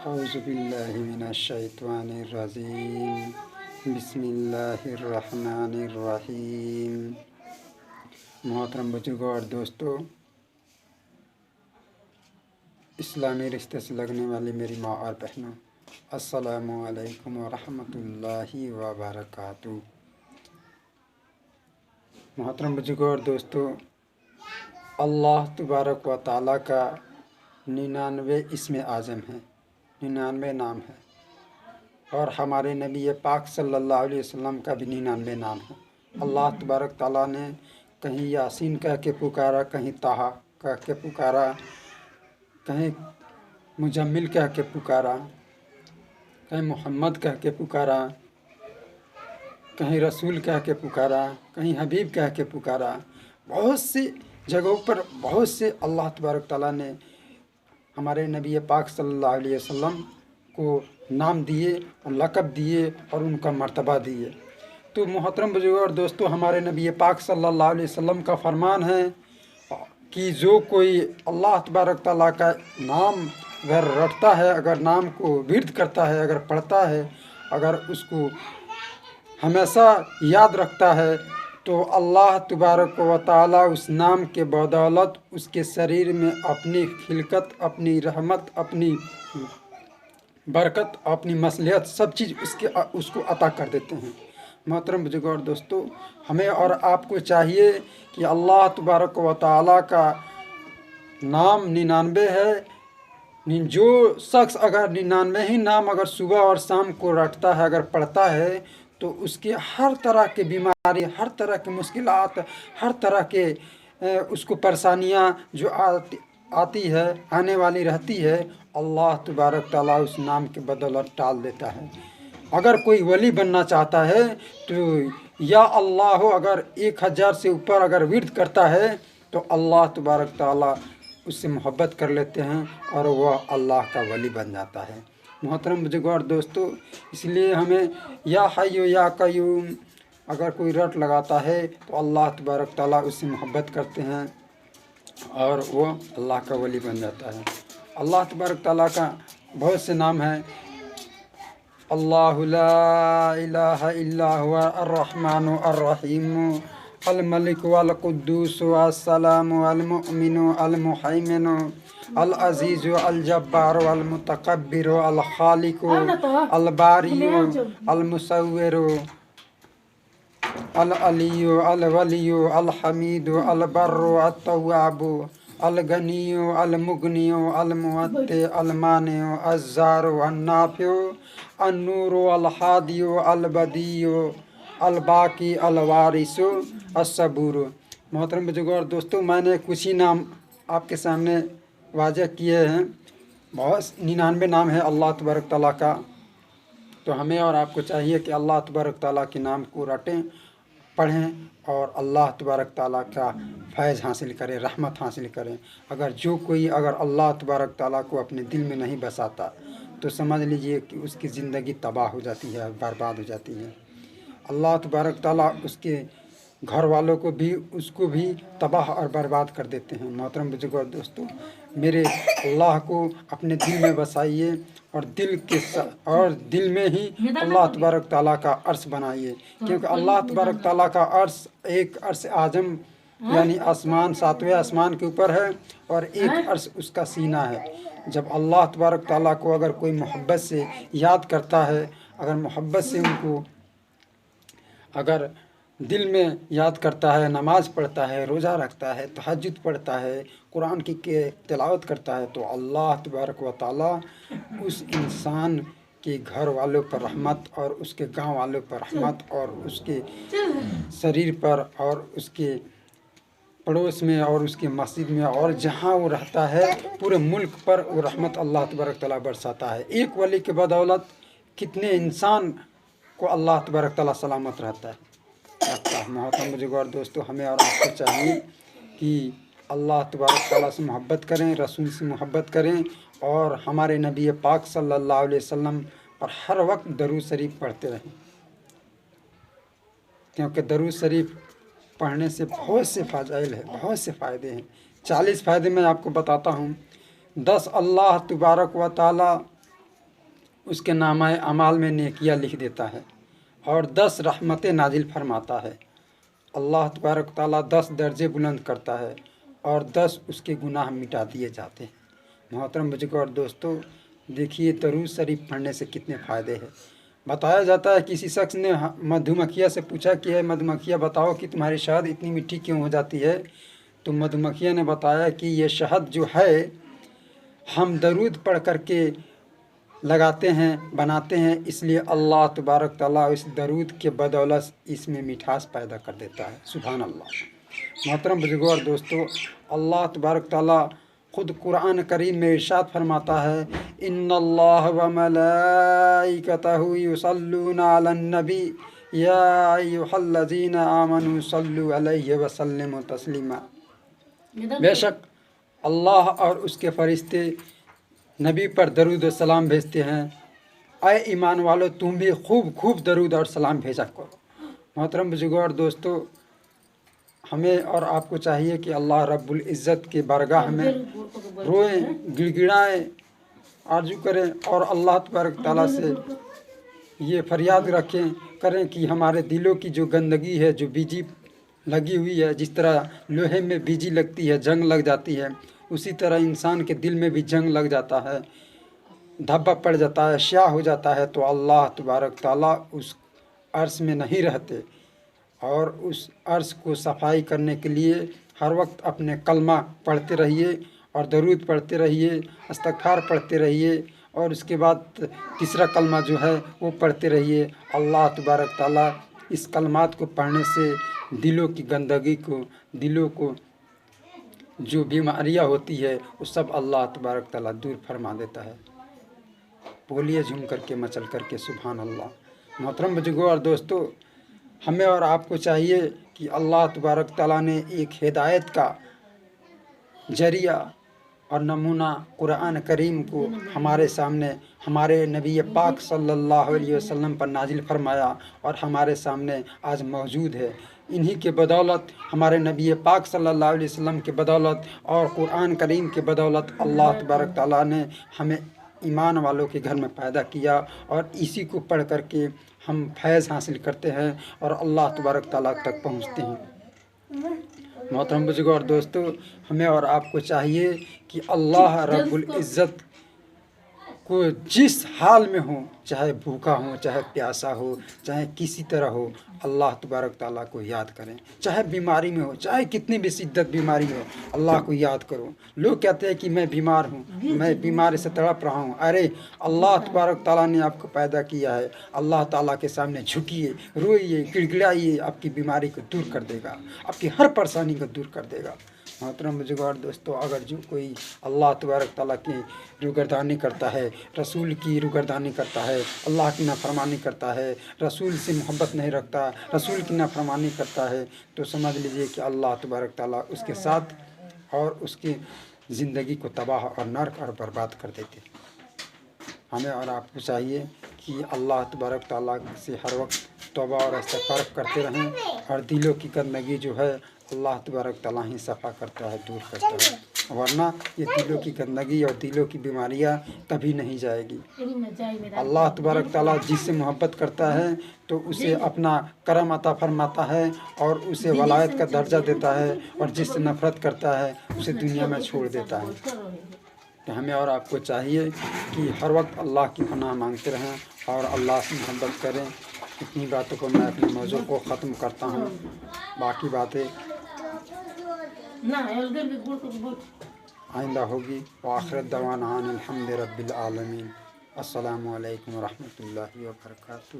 اعوذ باللہ من الشیطان الرجیم بسم اللہ الرحمن الرحیم۔ محترم بزرگوں اور دوستو، اسلامی رشتے سے لگنے والی میری ماں اور بہنوں، السلام علیکم ورحمۃ اللہ وبرکاتہ۔ محترم بزرگوں اور دوستو، اللہ تبارک و تعالیٰ کا 99 اسم اعظم ہے، 99 نام ہے، اور ہمارے نبی پاک صلی اللہ علیہ وسلم کا بھی 99 نام ہے۔ اللہ تبارک تعالیٰ نے کہیں یاسین کہہ کے پکارا، کہیں طٰہٰ کہہ کے پکارا، کہیں مزمل کہہ کے پکارا، کہیں محمد کہہ کے پکارا، کہیں رسول کہہ کے پکارا، کہیں حبیب کہہ کے پکارا۔ بہت سی جگہوں پر بہت سے اللہ تبارک تعالیٰ نے ہمارے نبی پاک صلی اللہ علیہ وسلم کو نام دیے اور لقب دیے اور ان کا مرتبہ دیے۔ تو محترم بزرگوں اور دوستو، ہمارے نبی پاک صلی اللہ علیہ وسلم کا فرمان ہے کہ جو کوئی اللہ تبارک تعالیٰ کا نام اگر رٹتا ہے، اگر نام کو ورد کرتا ہے، اگر پڑھتا ہے، اگر اس کو ہمیشہ یاد رکھتا ہے، تو اللہ تبارک و تعالیٰ اس نام کے بدولت اس کے شریر میں اپنی خلقت، اپنی رحمت، اپنی برکت، اپنی مصلحت سب چیز اس کو عطا کر دیتے ہیں۔ محترم بزرگوں اور دوستو، ہمیں اور آپ کو چاہیے کہ اللہ تبارک و تعالیٰ کا نام 99 ہے۔ جو شخص اگر 99 ہی نام اگر صبح اور شام کو رٹتا ہے، اگر پڑھتا ہے، تو اس کے ہر طرح کی بیماری، ہر طرح کی مشکلات، ہر طرح کے اس کو پریشانیاں جو آتی ہے، آنے والی رہتی ہے، اللہ تبارک تعالیٰ اس نام کے بدولت ٹال دیتا ہے۔ اگر کوئی ولی بننا چاہتا ہے تو یا اللہ اگر 1000 سے اوپر اگر ورد کرتا ہے تو اللہ تبارک تعالیٰ اس سے محبت کر لیتے ہیں اور وہ اللہ کا ولی بن جاتا ہے۔ محترم بزرگوں اور دوستو، اس لیے ہمیں یا حی یا قیوم اگر کوئی رٹ لگاتا ہے تو اللہ تبارک تعالیٰ اس سے محبت کرتے ہیں اور وہ اللہ کا ولی بن جاتا ہے۔ اللہ تبارک تعالیٰ کا بہت سے نام ہیں۔ اللہ لا الہ الا هو الرحمن الرحیم، الملک والقدوس والسلام والمؤمن المحیمن العزیز الجبار المتکبر الخالق الباری المصور العلی الولی الحمید البر التواب الغنی المغنی المعطی المانع الضار النافع النور الہادی البدیع الباقی الوارث الصبور۔ محترم بزرگوں اور دوستوں، میں نے کچھ ہی نام آپ کے سامنے واضح کیے ہیں۔ بہت 99 نام ہے اللہ تبارک تعالیٰ کا، تو ہمیں اور آپ کو چاہیے کہ اللہ تبارک تعالیٰ کے نام کو رٹیں، پڑھیں اور اللہ تبارک تعالیٰ کا فیض حاصل کریں، رحمت حاصل کریں۔ اگر اللہ تبارک تعالیٰ کو اپنے دل میں نہیں بساتا تو سمجھ لیجئے کہ اس کی زندگی تباہ ہو جاتی ہے، برباد ہو جاتی ہے۔ اللہ تبارک تعالیٰ اس کے گھر والوں کو بھی، اس کو بھی تباہ اور برباد کر دیتے ہیں۔ محترم بزرگوں اور دوستو، میرے اللہ کو اپنے دل میں بسائیے اور دل میں ہی اللہ تبارک تعالیٰ کا عرش بنائیے، کیونکہ اللہ تبارک تعالیٰ کا عرش ایک عرش اعظم یعنی آسمان، 7ویں آسمان کے اوپر ہے، اور ایک عرش اس کا سینہ ہے۔ جب اللہ تبارک تعالیٰ کو اگر کوئی محبت سے یاد کرتا ہے، اگر محبت سے ان کو اگر دل میں یاد کرتا ہے، نماز پڑھتا ہے، روزہ رکھتا ہے، تہجد پڑھتا ہے، قرآن کی تلاوت کرتا ہے، تو اللہ تبارک و تعالیٰ اس انسان کے گھر والوں پر رحمت اور اس کے گاؤں والوں پر رحمت اور اس کے شریر پر اور اس کے پڑوس میں اور اس کے مسجد میں اور جہاں وہ رہتا ہے پورے ملک پر وہ رحمت اللہ تبارک تعالیٰ برساتا ہے۔ ایک ولی کے بدولت کتنے انسان کو اللہ تبارک تعالیٰ سلامت رہتا ہے۔ محترم بزرگوں اور دوستو، ہمیں اور آپ کو چاہیے کہ اللہ تبارک تعالیٰ سے محبت کریں، رسول سے محبت کریں، اور ہمارے نبی پاک صلی اللہ علیہ وسلم پر ہر وقت درود شریف پڑھتے رہیں، کیونکہ درود شریف پڑھنے سے بہت سے فضائل ہیں، بہت سے فائدے ہیں۔ 40 فائدے میں آپ کو بتاتا ہوں۔ 10 اللہ تبارک و تعالیٰ اس کے نامہ اعمال میں نیکیاں لکھ دیتا ہے اور 10 رحمتیں نازل فرماتا ہے۔ اللہ تبارک و تعالیٰ 10 درجے بلند کرتا ہے اور 10 اس کے گناہ مٹا دیے جاتے ہیں۔ محترم بزرگوں اور دوستو، دیکھیے درود شریف پڑھنے سے کتنے فائدے ہیں۔ بتایا جاتا ہے کسی شخص نے مدھو مکھیا سے پوچھا کہ ہے مدھو مکھیا بتاؤ کہ تمہاری شہد اتنی میٹھی کیوں ہو جاتی ہے؟ تو مدھو مکھیا نے بتایا کہ یہ شہد جو ہے ہم درود پڑھ کر کے لگاتے ہیں، بناتے ہیں، اس لیے اللہ تبارک تعالیٰ اس درود کے بدولت اس میں مٹھاس پیدا کر دیتا ہے۔ سبحان اللہ۔ محترم بزرگوں اور دوستو، اللہ تبارک تعالیٰ خود قرآن کریم میں ارشاد فرماتا ہے، ان اللہ و ملائکتہ یصلون علی النبی یا ایھا الذین آمنوا صلوا علیہ وسلموا تسلیما۔ بے شک اللہ اور اس کے فرشتے نبی پر درود و سلام بھیجتے ہیں۔ اے ایمان والو، تم بھی خوب خوب درود اور سلام بھیجا کرو۔ محترم بزرگوں اور دوستو، ہمیں اور آپ کو چاہیے کہ اللہ رب العزت کے بارگاہ میں روئیں، گڑ گڑائیں، آرزو کریں اور اللہ تبارک تعالیٰ سے یہ فریاد کریں کہ ہمارے دلوں کی جو گندگی ہے، جو بیجی لگی ہوئی ہے، جس طرح لوہے میں بیجی لگتی ہے، جنگ لگ جاتی ہے، اسی طرح انسان کے دل میں بھی جنگ لگ جاتا ہے، دھبا پڑ جاتا ہے، شیاہ ہو جاتا ہے، تو اللہ تبارک تعالیٰ اس عرش میں نہیں رہتے۔ اور اس عرش کو صفائی کرنے کے لیے ہر وقت اپنے کلمہ پڑھتے رہیے اور درود پڑھتے رہیے، استغفار پڑھتے رہیے، اور اس کے بعد تیسرا کلمہ جو ہے وہ پڑھتے رہیے۔ اللہ تبارک تعالیٰ اس کلمات کو پڑھنے سے دلوں کی گندگی کو، دلوں کو جو بیماریاں ہوتی ہے وہ سب اللہ تبارک تعالیٰ دور فرما دیتا ہے۔ بولیے جھوم کر کے، مچل کر کے، سبحان اللہ۔ محترم بزرگوں اور دوستو، ہمیں اور آپ کو چاہیے کہ اللہ تبارک تعالیٰ نے ایک ہدایت کا ذریعہ اور نمونہ قرآن کریم کو ہمارے سامنے ہمارے نبی پاک صلی اللہ علیہ وسلم پر نازل فرمایا اور ہمارے سامنے آج موجود ہے۔ انہی کے بدولت، ہمارے نبی پاک صلی اللہ علیہ وسلم کے بدولت اور قرآن کریم کے بدولت اللہ تبارک تعالیٰ نے ہمیں ایمان والوں کے گھر میں پیدا کیا، اور اسی کو پڑھ کر کے ہم فیض حاصل کرتے ہیں اور اللہ تبارک تعالیٰ تک پہنچتے ہیں۔ محترم بزرگوں اور دوستو، ہمیں اور آپ کو چاہیے کہ اللہ رب العزت کو جس حال میں ہو، چاہے بھوکا ہو، چاہے پیاسا ہو، چاہے کسی طرح ہو، اللہ تبارک تعالیٰ کو یاد کریں۔ چاہے بیماری میں ہو، چاہے کتنی بھی شدت بیماری ہو، اللہ کو یاد کرو۔ لوگ کہتے ہیں کہ میں بیمار ہوں، میں بیماری سے تڑپ رہا ہوں۔ ارے اللہ تبارک تعالیٰ نے آپ کو پیدا کیا ہے، اللہ تعالیٰ کے سامنے جھکیے، روئیے، گڑ گڑائیے، آپ کی بیماری کو دور کر دے گا، آپ کی ہر پریشانی کو دور کر دے گا۔ محترم بزرگوں اور دوستو، اگر جو کوئی اللہ تبارک تعالیٰ کی روگردانی کرتا ہے، رسول کی روگردانی کرتا ہے، اللہ کی نافرمانی کرتا ہے، رسول سے محبت نہیں رکھتا، رسول کی نافرمانی کرتا ہے، تو سمجھ لیجئے کہ اللہ تبارک تعالیٰ اس کے ساتھ اور اس کی زندگی کو تباہ اور نرک اور برباد کر دیتے۔ ہمیں اور آپ کو چاہیے کہ اللہ تبارک تعالیٰ سے ہر وقت توبہ اور استغفار کرتے رہیں، اور دلوں کی گندگی جو ہے اللہ تبارک تعالیٰ ہی صفا کرتا ہے، دور کرتا ہے، ورنہ یہ دلوں کی گندگی اور دلوں کی بیماریاں کبھی نہیں جائے گی۔ اللہ تبارک تعالیٰ جس سے محبت کرتا ہے تو اسے اپنا کرم عطا فرماتا ہے اور اسے ولایت کا درجہ دیتا ہے، اور جس سے نفرت کرتا ہے اسے دنیا میں چھوڑ دیتا ہے۔ کہ ہمیں اور آپ کو چاہیے کہ ہر وقت اللہ کی پناہ مانگتے رہیں اور اللہ سے محبت کریں۔ اتنی باتوں کو میں اپنے موضوع کو ختم کرتا ہوں، باقی باتیں آئندہ ہوگی۔ وآخر دعوانا الحمد رب العالمین۔ السلام علیکم ورحمۃ اللہ وبرکاتہ۔